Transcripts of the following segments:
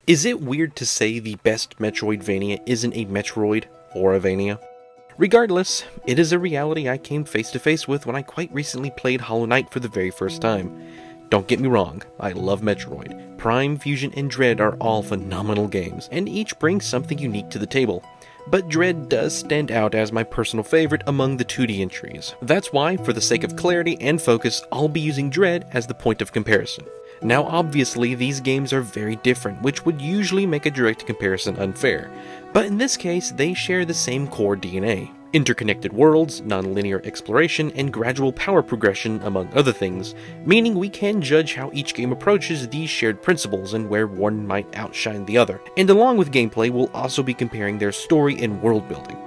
Is it weird to say the best Metroidvania isn't a Metroid or a Vania? Regardless, it is a reality I came face to face with when I quite recently played Hollow Knight for the very first time. Don't get me wrong, I love Metroid. Prime, Fusion, and Dread are all phenomenal games, and each brings something unique to the table. But Dread does stand out as my personal favorite among the 2D entries. That's why, for the sake of clarity and focus, I'll be using Dread as the point of comparison. Now obviously these games are very different, which would usually make a direct comparison unfair, but in this case they share the same core DNA. Interconnected worlds, non-linear exploration, and gradual power progression among other things, meaning we can judge how each game approaches these shared principles and where one might outshine the other. And along with gameplay, we'll also be comparing their story and world building.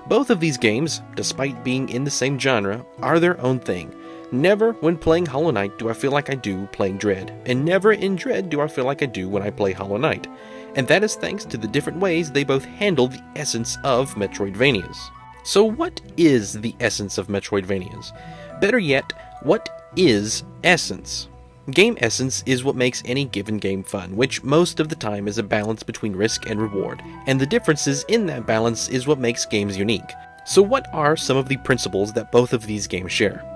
Both of these games, despite being in the same genre, are their own thing. Never when playing Hollow Knight do I feel like I do playing Dread, and never in Dread do I feel like I do when I play Hollow Knight. And that is thanks to the different ways they both handle the essence of Metroidvanias. So what is the essence of Metroidvanias? Better yet, what is essence? Game essence is what makes any given game fun, which most of the time is a balance between risk and reward, and the differences in that balance is what makes games unique. So what are some of the principles that both of these games share?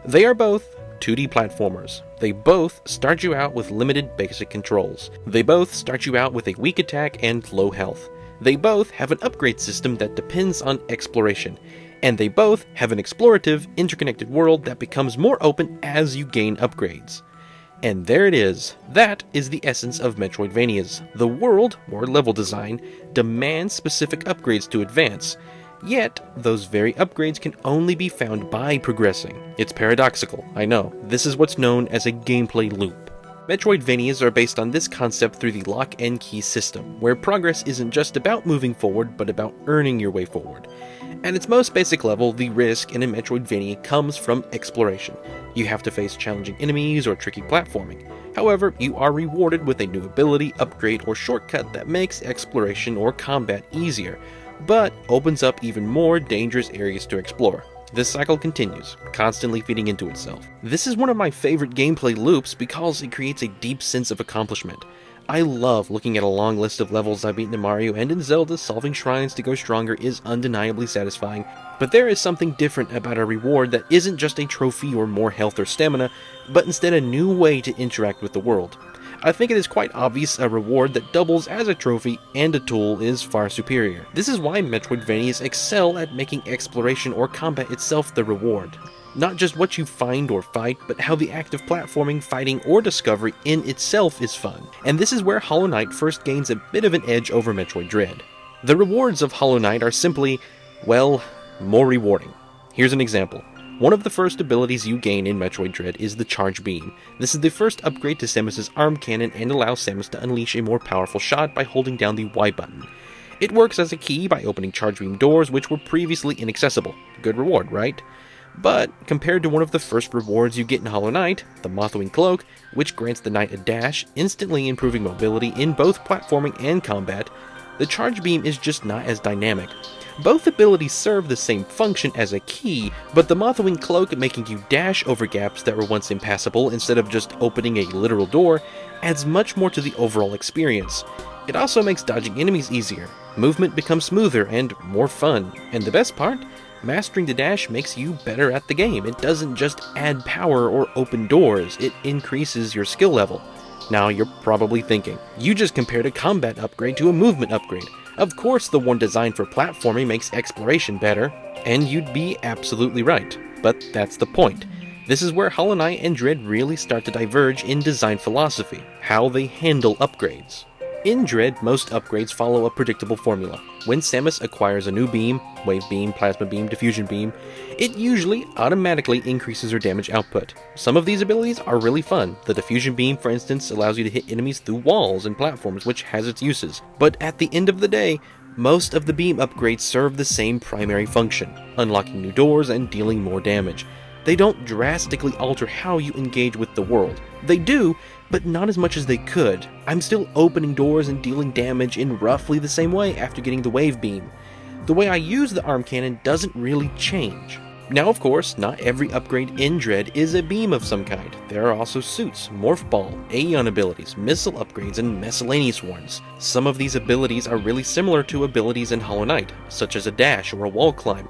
They are both 2D platformers. They both start you out with limited basic controls. They both start you out with a weak attack and low health. They both have an upgrade system that depends on exploration. And they both have an explorative, interconnected world that becomes more open as you gain upgrades. And there it is. That is the essence of Metroidvanias. The world, or level design, demands specific upgrades to advance. Yet, those very upgrades can only be found by progressing. It's paradoxical, I know. This is what's known as a gameplay loop. Metroidvanias are based on this concept through the lock and key system, where progress isn't just about moving forward, but about earning your way forward. At its most basic level, the risk in a Metroidvania comes from exploration. You have to face challenging enemies or tricky platforming. However, you are rewarded with a new ability, upgrade, or shortcut that makes exploration or combat easier, but opens up even more dangerous areas to explore. This cycle continues, constantly feeding into itself. This is one of my favorite gameplay loops because it creates a deep sense of accomplishment. I love looking at a long list of levels I've beaten in Mario, and in Zelda, solving shrines to go stronger is undeniably satisfying, but there is something different about a reward that isn't just a trophy or more health or stamina, but instead a new way to interact with the world. I think it is quite obvious a reward that doubles as a trophy and a tool is far superior. This is why Metroidvanias excel at making exploration or combat itself the reward. Not just what you find or fight, but how the act of platforming, fighting, or discovery in itself is fun. And this is where Hollow Knight first gains a bit of an edge over Metroid Dread. The rewards of Hollow Knight are simply, well, more rewarding. Here's an example. One of the first abilities you gain in Metroid Dread is the Charge Beam. This is the first upgrade to Samus's arm cannon and allows Samus to unleash a more powerful shot by holding down the Y button. It works as a key by opening Charge Beam doors which were previously inaccessible. Good reward, right? But compared to one of the first rewards you get in Hollow Knight, the Mothwing Cloak, which grants the knight a dash, instantly improving mobility in both platforming and combat, the Charge Beam is just not as dynamic. Both abilities serve the same function as a key, but the Mothwing Cloak making you dash over gaps that were once impassable instead of just opening a literal door adds much more to the overall experience. It also makes dodging enemies easier, movement becomes smoother and more fun, and the best part? Mastering the dash makes you better at the game. It doesn't just add power or open doors, it increases your skill level. Now you're probably thinking, you just compared a combat upgrade to a movement upgrade. Of course the one designed for platforming makes exploration better, and you'd be absolutely right. But that's the point. This is where Hollow Knight and Dread really start to diverge in design philosophy, how they handle upgrades. In Dread, most upgrades follow a predictable formula. When Samus acquires a new beam, Wave Beam, Plasma Beam, Diffusion Beam, it usually automatically increases her damage output. Some of these abilities are really fun. The Diffusion Beam, for instance, allows you to hit enemies through walls and platforms, which has its uses. But at the end of the day, most of the beam upgrades serve the same primary function, unlocking new doors and dealing more damage. They don't drastically alter how you engage with the world. They do, but not as much as they could. I'm still opening doors and dealing damage in roughly the same way after getting the Wave Beam. The way I use the arm cannon doesn't really change. Now, of course, not every upgrade in Dread is a beam of some kind. There are also suits, morph ball, Aeion abilities, missile upgrades, and miscellaneous ones. Some of these abilities are really similar to abilities in Hollow Knight, such as a dash or a wall climb,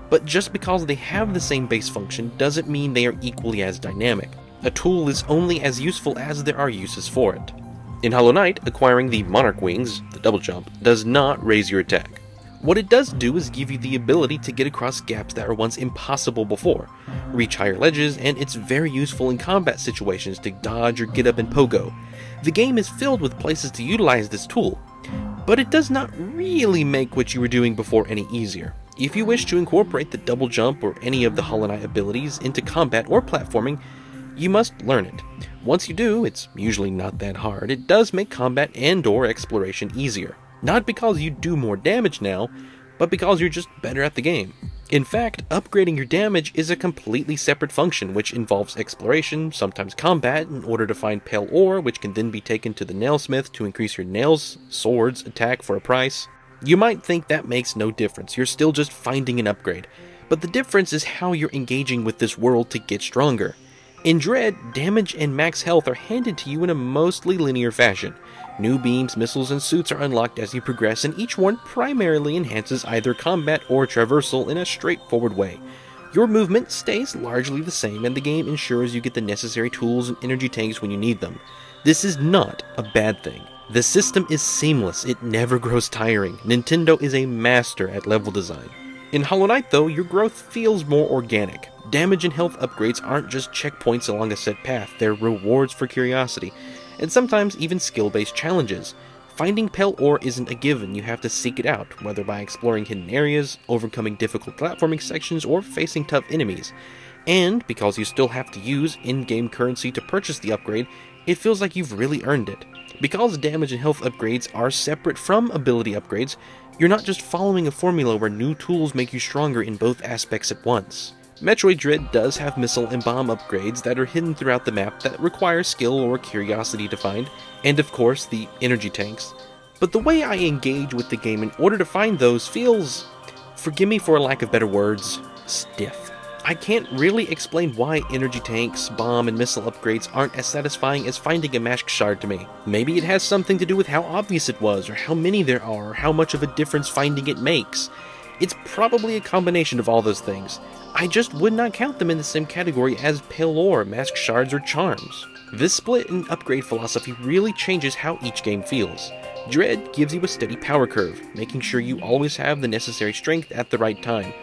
but just because they have the same base function doesn't mean they are equally as dynamic. A tool is only as useful as there are uses for it. In Hollow Knight, acquiring the Monarch Wings, the double jump, does not raise your attack. What it does do is give you the ability to get across gaps that were once impossible before, reach higher ledges, and it's very useful in combat situations to dodge or get up and pogo. The game is filled with places to utilize this tool, but it does not really make what you were doing before any easier. If you wish to incorporate the double jump or any of the Hollow Knight abilities into combat or platforming, you must learn it. Once you do, it's usually not that hard. It does make combat and/or exploration easier. Not because you do more damage now, but because you're just better at the game. In fact, upgrading your damage is a completely separate function which involves exploration, sometimes combat, in order to find pale ore, which can then be taken to the nailsmith to increase your nails, swords, attack for a price. You might think that makes no difference, you're still just finding an upgrade, but the difference is how you're engaging with this world to get stronger. In Dread, damage and max health are handed to you in a mostly linear fashion. New beams, missiles, and suits are unlocked as you progress, and each one primarily enhances either combat or traversal in a straightforward way. Your movement stays largely the same, and the game ensures you get the necessary tools and energy tanks when you need them. This is not a bad thing. The system is seamless, it never grows tiring. Nintendo is a master at level design. In Hollow Knight though, your growth feels more organic. Damage and health upgrades aren't just checkpoints along a set path, they're rewards for curiosity, and sometimes even skill-based challenges. Finding pale ore isn't a given, you have to seek it out, whether by exploring hidden areas, overcoming difficult platforming sections, or facing tough enemies. And, because you still have to use in-game currency to purchase the upgrade, it feels like you've really earned it. Because damage and health upgrades are separate from ability upgrades, you're not just following a formula where new tools make you stronger in both aspects at once. Metroid Dread does have missile and bomb upgrades that are hidden throughout the map that require skill or curiosity to find, and of course the energy tanks. But the way I engage with the game in order to find those feels, forgive me for a lack of better words, stiff. I can't really explain why energy tanks, bomb, and missile upgrades aren't as satisfying as finding a mask shard to me. Maybe it has something to do with how obvious it was, or how many there are, or how much of a difference finding it makes. It's probably a combination of all those things. I just would not count them in the same category as pale ore, mask shards, or charms. This split and upgrade philosophy really changes how each game feels. Dread gives you a steady power curve, making sure you always have the necessary strength at the right time.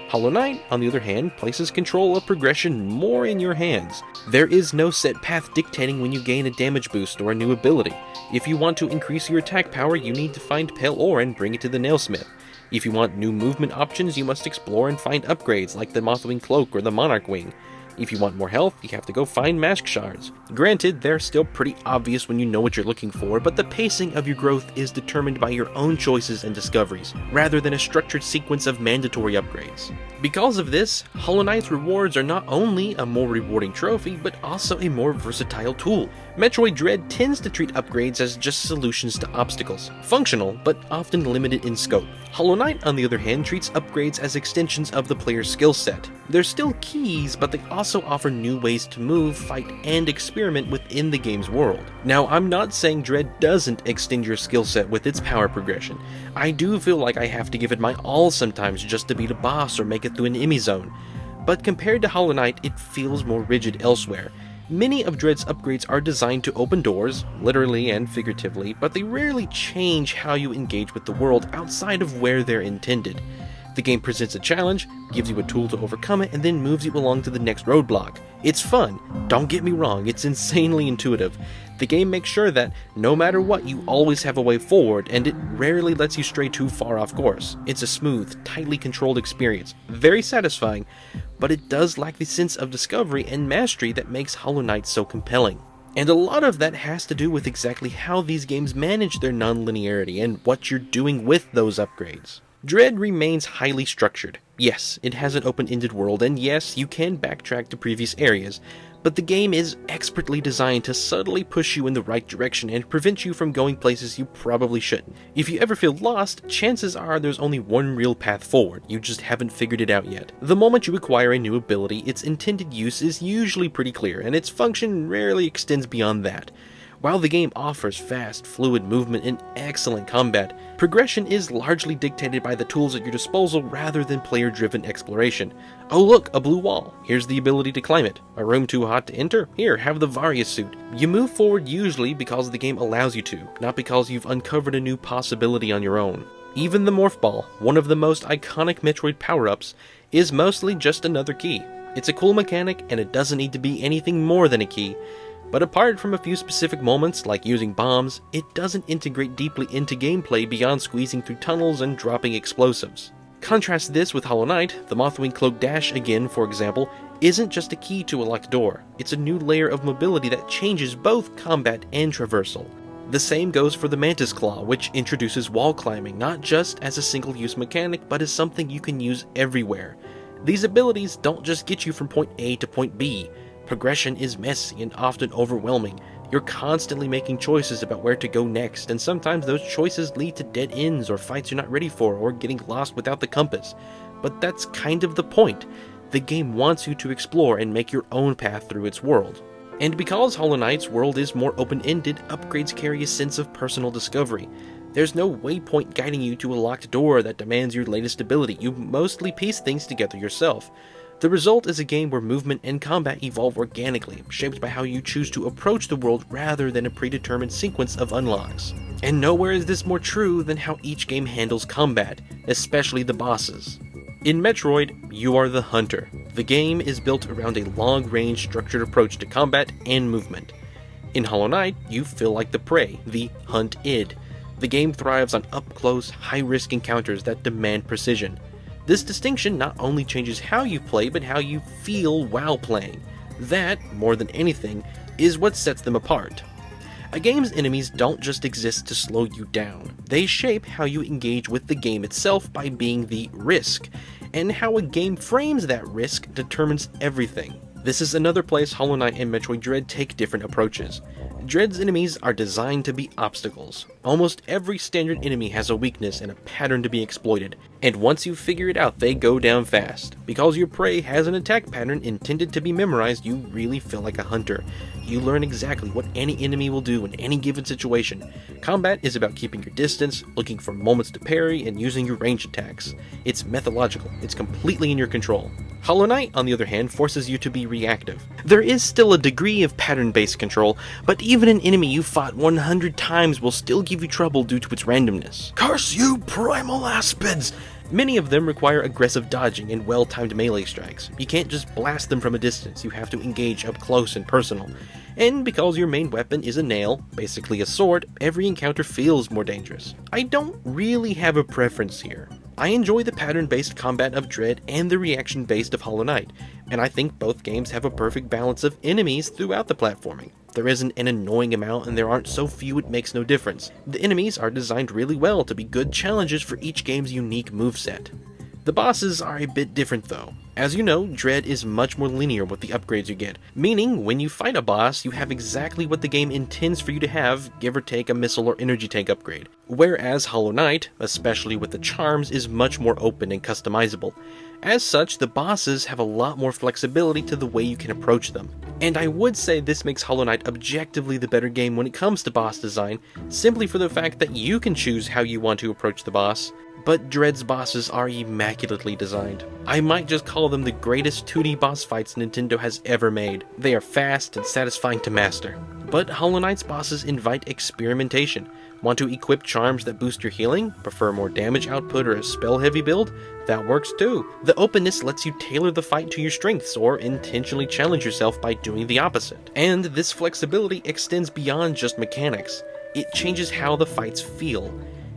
Hollow Knight, on the other hand, places control of progression more in your hands. There is no set path dictating when you gain a damage boost or a new ability. If you want to increase your attack power, you need to find pale ore and bring it to the nailsmith. If you want new movement options, you must explore and find upgrades like the Mothwing Cloak or the Monarch Wing. If you want more health, you have to go find mask shards. Granted, they're still pretty obvious when you know what you're looking for, but the pacing of your growth is determined by your own choices and discoveries, rather than a structured sequence of mandatory upgrades. Because of this, Hollow Knight's rewards are not only a more rewarding trophy, but also a more versatile tool. Metroid Dread tends to treat upgrades as just solutions to obstacles, functional, but often limited in scope. Hollow Knight, on the other hand, treats upgrades as extensions of the player's skill set. They're still keys, but they also offer new ways to move, fight, and experiment within the game's world. Now, I'm not saying Dread doesn't extend your skill set with its power progression. I do feel like I have to give it my all sometimes just to beat a boss or make it through an E.M.M.I zone, but compared to Hollow Knight, it feels more rigid elsewhere. Many of Dread's upgrades are designed to open doors, literally and figuratively, but they rarely change how you engage with the world outside of where they're intended. The game presents a challenge, gives you a tool to overcome it, and then moves you along to the next roadblock. It's fun, don't get me wrong, it's insanely intuitive. The game makes sure that, no matter what, you always have a way forward, and it rarely lets you stray too far off course. It's a smooth, tightly controlled experience, very satisfying, but it does lack the sense of discovery and mastery that makes Hollow Knight so compelling. And a lot of that has to do with exactly how these games manage their non-linearity and what you're doing with those upgrades. Dread remains highly structured. Yes, it has an open-ended world, and yes, you can backtrack to previous areas, but the game is expertly designed to subtly push you in the right direction and prevent you from going places you probably shouldn't. If you ever feel lost, chances are there's only one real path forward, you just haven't figured it out yet. The moment you acquire a new ability, its intended use is usually pretty clear, and its function rarely extends beyond that. While the game offers fast, fluid movement and excellent combat, progression is largely dictated by the tools at your disposal rather than player-driven exploration. Oh look, a blue wall. Here's the ability to climb it. A room too hot to enter? Here, have the Varius suit. You move forward usually because the game allows you to, not because you've uncovered a new possibility on your own. Even the Morph Ball, one of the most iconic Metroid power-ups, is mostly just another key. It's a cool mechanic, and it doesn't need to be anything more than a key. But apart from a few specific moments, like using bombs, it doesn't integrate deeply into gameplay beyond squeezing through tunnels and dropping explosives. Contrast this with Hollow Knight. The Mothwing Cloak Dash, again for example, isn't just a key to a locked door. It's a new layer of mobility that changes both combat and traversal. The same goes for the Mantis Claw, which introduces wall climbing, not just as a single-use mechanic, but as something you can use everywhere. These abilities don't just get you from point A to point B. Progression is messy and often overwhelming. You're constantly making choices about where to go next, and sometimes those choices lead to dead ends or fights you're not ready for, or getting lost without the compass. But that's kind of the point. The game wants you to explore and make your own path through its world. And because Hollow Knight's world is more open-ended, upgrades carry a sense of personal discovery. There's no waypoint guiding you to a locked door that demands your latest ability. You mostly piece things together yourself. The result is a game where movement and combat evolve organically, shaped by how you choose to approach the world rather than a predetermined sequence of unlocks. And nowhere is this more true than how each game handles combat, especially the bosses. In Metroid, you are the hunter. The game is built around a long-range structured approach to combat and movement. In Hollow Knight, you feel like the prey, the hunt-id. The game thrives on up-close, high-risk encounters that demand precision. This distinction not only changes how you play, but how you feel while playing. That, more than anything, is what sets them apart. A game's enemies don't just exist to slow you down. They shape how you engage with the game itself by being the risk, and how a game frames that risk determines everything. This is another place Hollow Knight and Metroid Dread take different approaches. Dread's enemies are designed to be obstacles. Almost every standard enemy has a weakness and a pattern to be exploited, and once you figure it out, they go down fast. Because your prey has an attack pattern intended to be memorized, you really feel like a hunter. You learn exactly what any enemy will do in any given situation. Combat is about keeping your distance, looking for moments to parry, and using your range attacks. It's methodological, it's completely in your control. Hollow Knight, on the other hand, forces you to be reactive. There is still a degree of pattern-based control, but even an enemy you fought 100 times will still give you trouble due to its randomness. Curse you, primal aspids! Many of them require aggressive dodging and well-timed melee strikes. You can't just blast them from a distance, you have to engage up close and personal. And because your main weapon is a nail, basically a sword, every encounter feels more dangerous. I don't really have a preference here. I enjoy the pattern-based combat of Dread and the reaction-based of Hollow Knight, and I think both games have a perfect balance of enemies throughout the platforming. There isn't an annoying amount, and there aren't so few it makes no difference. The enemies are designed really well to be good challenges for each game's unique moveset. The bosses are a bit different though. As you know, Dread is much more linear with the upgrades you get, meaning when you fight a boss, you have exactly what the game intends for you to have, give or take a missile or energy tank upgrade. Whereas Hollow Knight, especially with the charms, is much more open and customizable. As such, the bosses have a lot more flexibility to the way you can approach them. And I would say this makes Hollow Knight objectively the better game when it comes to boss design, simply for the fact that you can choose how you want to approach the boss. But Dread's bosses are immaculately designed. I might just call them the greatest 2D boss fights Nintendo has ever made. They are fast and satisfying to master. But Hollow Knight's bosses invite experimentation. Want to equip charms that boost your healing? Prefer more damage output or a spell-heavy build? That works too. The openness lets you tailor the fight to your strengths or intentionally challenge yourself by doing the opposite. And this flexibility extends beyond just mechanics. It changes how the fights feel.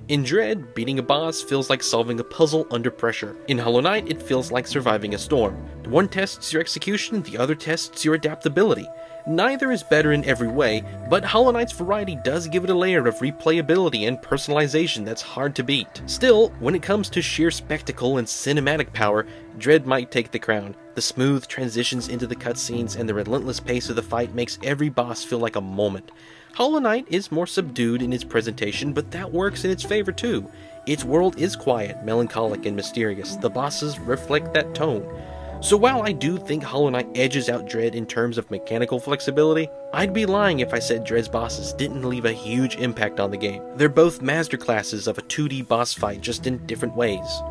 In Dread, beating a boss feels like solving a puzzle under pressure. In Hollow Knight, it feels like surviving a storm. One tests your execution, the other tests your adaptability. Neither is better in every way, but Hollow Knight's variety does give it a layer of replayability and personalization that's hard to beat. Still, when it comes to sheer spectacle and cinematic power, Dread might take the crown. The smooth transitions into the cutscenes and the relentless pace of the fight makes every boss feel like a moment. Hollow Knight is more subdued in its presentation, but that works in its favor too. Its world is quiet, melancholic, and mysterious. The bosses reflect that tone. So while I do think Hollow Knight edges out Dread in terms of mechanical flexibility, I'd be lying if I said Dread's bosses didn't leave a huge impact on the game. They're both masterclasses of a 2D boss fight, just in different ways.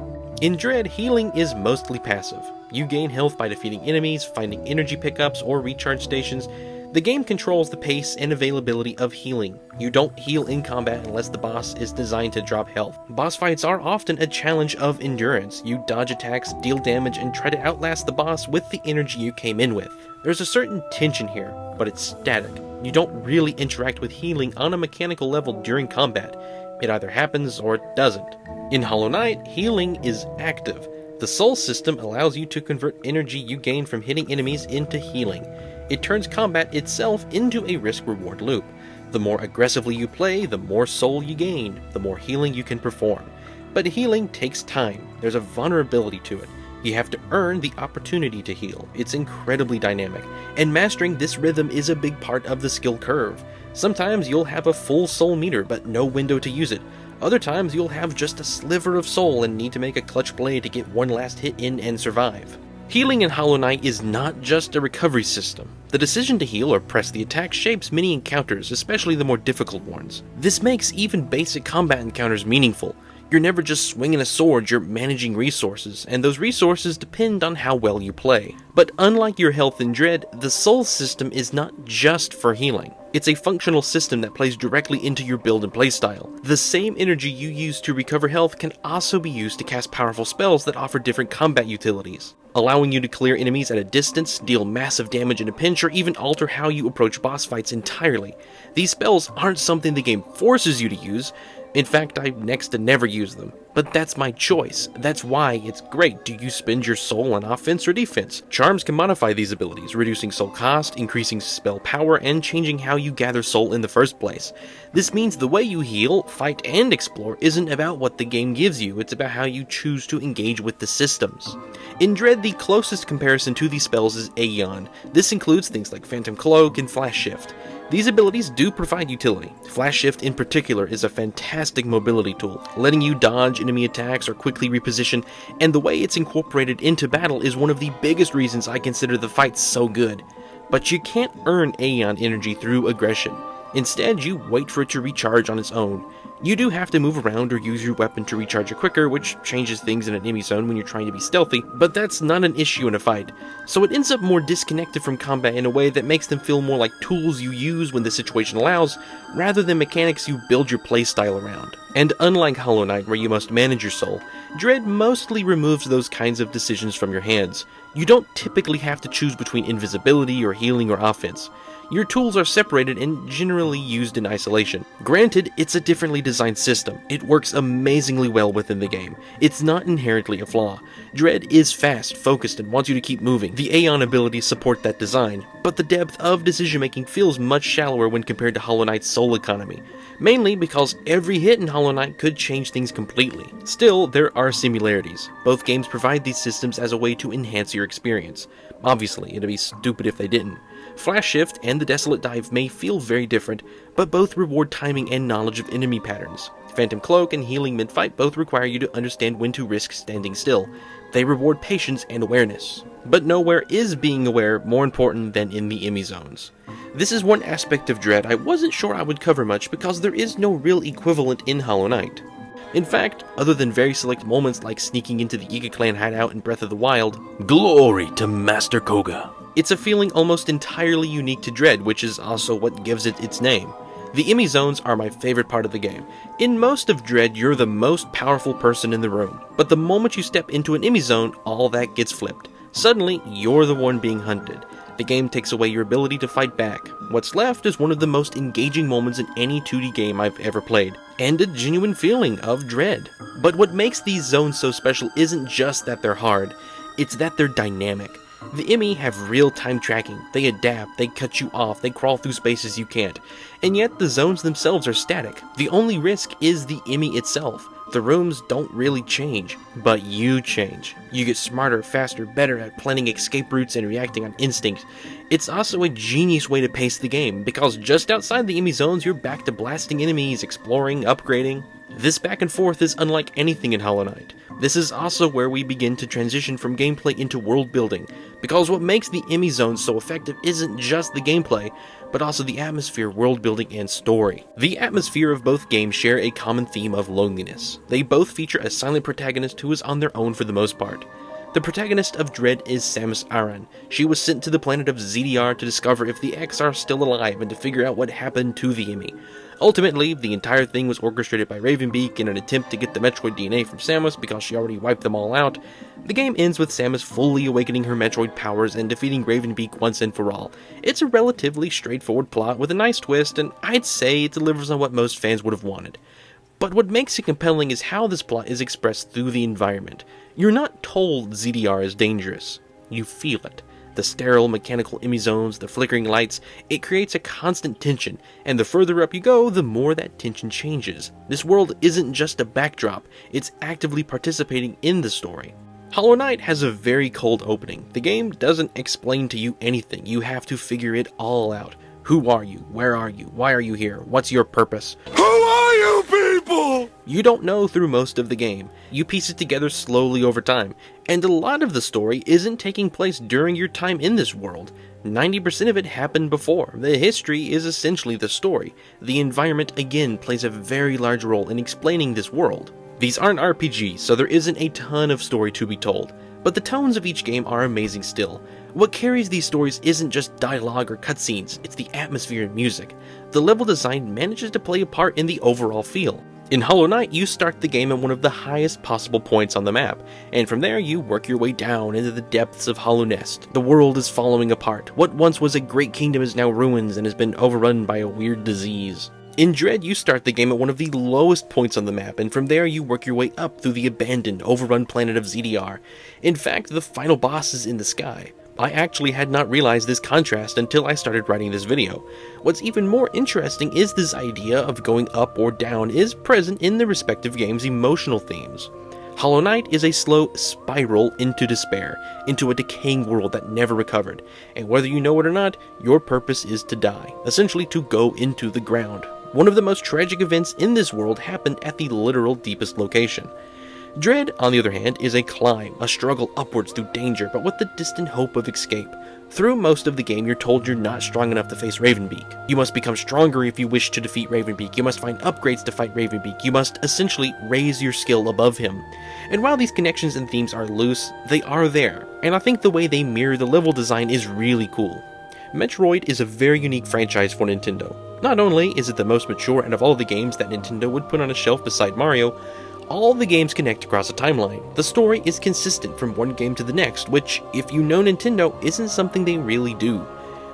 In Dread, healing is mostly passive. You gain health by defeating enemies, finding energy pickups, or recharge stations. The game controls the pace and availability of healing. You don't heal in combat unless the boss is designed to drop health. Boss fights are often a challenge of endurance. You dodge attacks, deal damage, and try to outlast the boss with the energy you came in with. There's a certain tension here, but it's static. You don't really interact with healing on a mechanical level during combat. It either happens or it doesn't. In Hollow Knight, healing is active. The soul system allows you to convert energy you gain from hitting enemies into healing. It turns combat itself into a risk-reward loop. The more aggressively you play, the more soul you gain, the more healing you can perform. But healing takes time. There's a vulnerability to it. You have to earn the opportunity to heal. It's incredibly dynamic, and mastering this rhythm is a big part of the skill curve. Sometimes you'll have a full soul meter, but no window to use it. Other times you'll have just a sliver of soul and need to make a clutch play to get one last hit in and survive. Healing in Hollow Knight is not just a recovery system. The decision to heal or press the attack shapes many encounters, especially the more difficult ones. This makes even basic combat encounters meaningful. You're never just swinging a sword, you're managing resources, and those resources depend on how well you play. But unlike your health in Dread, the soul system is not just for healing. It's a functional system that plays directly into your build and playstyle. The same energy you use to recover health can also be used to cast powerful spells that offer different combat utilities, allowing you to clear enemies at a distance, deal massive damage in a pinch, or even alter how you approach boss fights entirely. These spells aren't something the game forces you to use. In fact, I next to never use them. But that's my choice. That's why it's great. Do you spend your soul on offense or defense? Charms can modify these abilities, reducing soul cost, increasing spell power, and changing how you gather soul in the first place. This means the way you heal, fight, and explore isn't about what the game gives you, it's about how you choose to engage with the systems. In Dread, the closest comparison to these spells is Aeion. This includes things like Phantom Cloak and Flash Shift. These abilities do provide utility. Flash Shift in particular is a fantastic mobility tool, letting you dodge enemy attacks or quickly reposition, and the way it's incorporated into battle is one of the biggest reasons I consider the fight so good. But you can't earn Aeion energy through aggression. Instead, you wait for it to recharge on its own. You do have to move around or use your weapon to recharge it quicker, which changes things in an enemy zone when you're trying to be stealthy, but that's not an issue in a fight. So it ends up more disconnected from combat in a way that makes them feel more like tools you use when the situation allows, rather than mechanics you build your playstyle around. And unlike Hollow Knight, where you must manage your soul, Dread mostly removes those kinds of decisions from your hands. You don't typically have to choose between invisibility or healing or offense. Your tools are separated and generally used in isolation. Granted, it's a differently designed system. It works amazingly well within the game. It's not inherently a flaw. Dread is fast, focused, and wants you to keep moving. The Aeion abilities support that design, but the depth of decision-making feels much shallower when compared to Hollow Knight's soul economy. Mainly because every hit in Hollow Knight could change things completely. Still, there are similarities. Both games provide these systems as a way to enhance your experience. Obviously, it'd be stupid if they didn't. Flash Shift and the Desolate Dive may feel very different, but both reward timing and knowledge of enemy patterns. Phantom Cloak and Healing Mid-Fight both require you to understand when to risk standing still. They reward patience and awareness. But nowhere is being aware more important than in the E.M.M.I zones. This is one aspect of Dread I wasn't sure I would cover much because there is no real equivalent in Hollow Knight. In fact, other than very select moments like sneaking into the Yiga clan hideout in Breath of the Wild, glory to Master Koga! It's a feeling almost entirely unique to Dread, which is also what gives it its name. The E.M.M.I zones are my favorite part of the game. In most of Dread, you're the most powerful person in the room, but the moment you step into an E.M.M.I zone, all that gets flipped. Suddenly, you're the one being hunted. The game takes away your ability to fight back. What's left is one of the most engaging moments in any 2D game I've ever played, and a genuine feeling of dread. But what makes these zones so special isn't just that they're hard, it's that they're dynamic. The E.M.M.I have real-time tracking, they adapt, they cut you off, they crawl through spaces you can't, and yet the zones themselves are static. The only risk is the E.M.M.I itself. The rooms don't really change, but you change. You get smarter, faster, better at planning escape routes and reacting on instinct. It's also a genius way to pace the game, because just outside the E.M.M.I zones you're back to blasting enemies, exploring, upgrading. This back and forth is unlike anything in Hollow Knight. This is also where we begin to transition from gameplay into world building, because what makes the E.M.M.I zones so effective isn't just the gameplay, but also the atmosphere, world building, and story. The atmosphere of both games share a common theme of loneliness. They both feature a silent protagonist who is on their own for the most part. The protagonist of Dread is Samus Aran. She was sent to the planet of ZDR to discover if the X are still alive and to figure out what happened to the E.M.M.I. Ultimately, the entire thing was orchestrated by Ravenbeak in an attempt to get the Metroid DNA from Samus because she already wiped them all out. The game ends with Samus fully awakening her Metroid powers and defeating Ravenbeak once and for all. It's a relatively straightforward plot with a nice twist, and I'd say it delivers on what most fans would have wanted. But what makes it compelling is how this plot is expressed through the environment. You're not told ZDR is dangerous. You feel it. The sterile mechanical E.M.M.I zones, the flickering lights, it creates a constant tension, and the further up you go, the more that tension changes. This world isn't just a backdrop, it's actively participating in the story. Hollow Knight has a very cold opening. The game doesn't explain to you anything, you have to figure it all out. Who are you? Where are you? Why are you here? What's your purpose? Who are you people? You don't know through most of the game. You piece it together slowly over time, and a lot of the story isn't taking place during your time in this world. 90% of it happened before. The history is essentially the story. The environment again plays a very large role in explaining this world. These aren't RPGs, so there isn't a ton of story to be told, but the tones of each game are amazing still. What carries these stories isn't just dialogue or cutscenes, it's the atmosphere and music. The level design manages to play a part in the overall feel. In Hollow Knight, you start the game at one of the highest possible points on the map, and from there you work your way down into the depths of Hollow Nest. The world is falling apart. What once was a great kingdom is now ruins and has been overrun by a weird disease. In Dread, you start the game at one of the lowest points on the map, and from there you work your way up through the abandoned, overrun planet of ZDR. In fact, the final boss is in the sky. I actually had not realized this contrast until I started writing this video. What's even more interesting is this idea of going up or down is present in the respective game's emotional themes. Hollow Knight is a slow spiral into despair, into a decaying world that never recovered, and whether you know it or not, your purpose is to die, essentially to go into the ground. One of the most tragic events in this world happened at the literal deepest location. Dread, on the other hand, is a climb, a struggle upwards through danger, but with the distant hope of escape. Through most of the game, you're told you're not strong enough to face Ravenbeak. You must become stronger if you wish to defeat Ravenbeak. You must find upgrades to fight Ravenbeak. You must essentially raise your skill above him. And while these connections and themes are loose, they are there, and I think the way they mirror the level design is really cool. Metroid is a very unique franchise for Nintendo. Not only is it the most mature out of all the games that Nintendo would put on a shelf beside Mario, all the games connect across a timeline. The story is consistent from one game to the next, which, if you know Nintendo, isn't something they really do.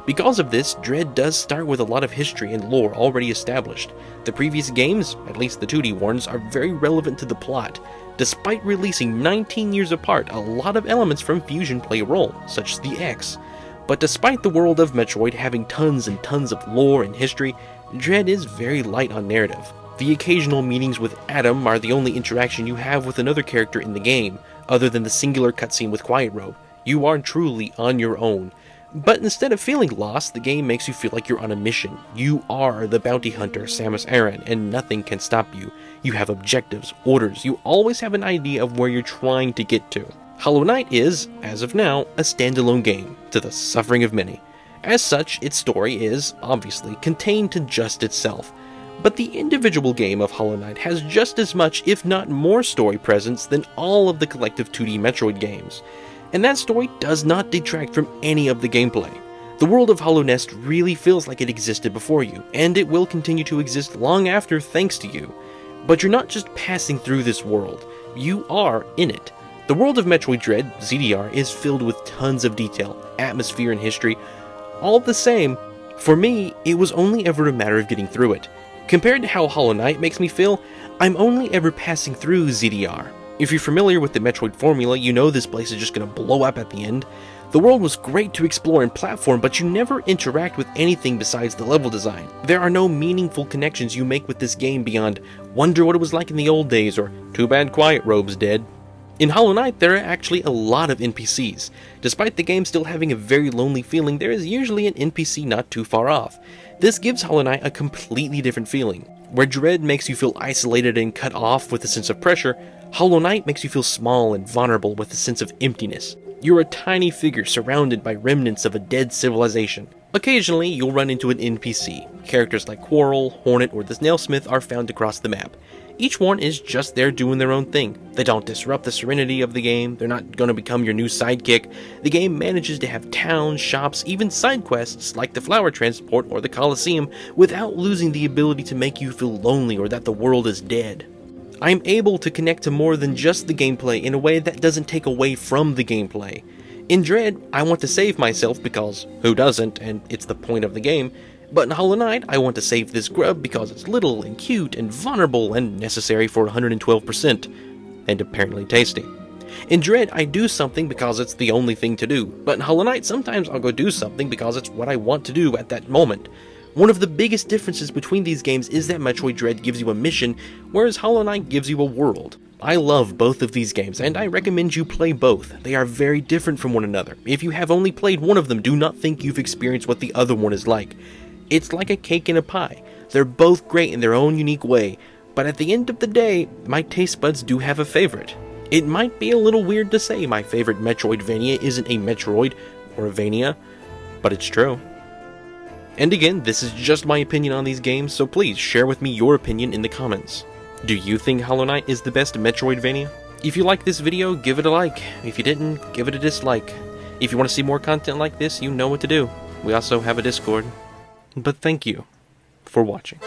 Because of this, Dread does start with a lot of history and lore already established. The previous games, at least the 2D ones, are very relevant to the plot. Despite releasing 19 years apart, a lot of elements from Fusion play a role, such as the X. But despite the world of Metroid having tons and tons of lore and history, Dread is very light on narrative. The occasional meetings with E.M.M.I are the only interaction you have with another character in the game, other than the singular cutscene with Quiet Road. You are truly on your own. But instead of feeling lost, the game makes you feel like you're on a mission. You are the bounty hunter, Samus Aran, and nothing can stop you. You have objectives, orders, you always have an idea of where you're trying to get to. Hollow Knight is, as of now, a standalone game, to the suffering of many. As such, its story is, obviously, contained to just itself. But the individual game of Hollow Knight has just as much, if not more, story presence than all of the collective 2D Metroid games. And that story does not detract from any of the gameplay. The world of Hollow Nest really feels like it existed before you, and it will continue to exist long after thanks to you. But you're not just passing through this world, you are in it. The world of Metroid Dread, ZDR, is filled with tons of detail, atmosphere, and history. All the same, for me, it was only ever a matter of getting through it. Compared to how Hollow Knight makes me feel, I'm only ever passing through ZDR. If you're familiar with the Metroid formula, you know this place is just going to blow up at the end. The world was great to explore and platform, but you never interact with anything besides the level design. There are no meaningful connections you make with this game beyond wonder what it was like in the old days or too bad Quiet Robe's dead. In Hollow Knight, there are actually a lot of NPCs. Despite the game still having a very lonely feeling, there is usually an NPC not too far off. This gives Hollow Knight a completely different feeling. Where Dread makes you feel isolated and cut off with a sense of pressure, Hollow Knight makes you feel small and vulnerable with a sense of emptiness. You're a tiny figure surrounded by remnants of a dead civilization. Occasionally, you'll run into an NPC. Characters like Quarrel, Hornet, or the Snailsmith are found across the map. Each one is just there doing their own thing. They don't disrupt the serenity of the game, they're not going to become your new sidekick. The game manages to have towns, shops, even side quests like the flower transport or the Colosseum without losing the ability to make you feel lonely or that the world is dead. I am able to connect to more than just the gameplay in a way that doesn't take away from the gameplay. In Dread, I want to save myself because who doesn't, and it's the point of the game, but in Hollow Knight, I want to save this grub because it's little and cute and vulnerable and necessary for 112%, and apparently tasty. In Dread, I do something because it's the only thing to do, but in Hollow Knight, sometimes I'll go do something because it's what I want to do at that moment. One of the biggest differences between these games is that Metroid Dread gives you a mission, whereas Hollow Knight gives you a world. I love both of these games, and I recommend you play both. They are very different from one another. If you have only played one of them, do not think you've experienced what the other one is like. It's like a cake and a pie. They're both great in their own unique way, but at the end of the day, my taste buds do have a favorite. It might be a little weird to say my favorite Metroidvania isn't a Metroid or a Vania, but it's true. And again, this is just my opinion on these games, so please share with me your opinion in the comments. Do you think Hollow Knight is the best Metroidvania? If you liked this video, give it a like. If you didn't, give it a dislike. If you want to see more content like this, you know what to do. We also have a Discord. But thank you for watching.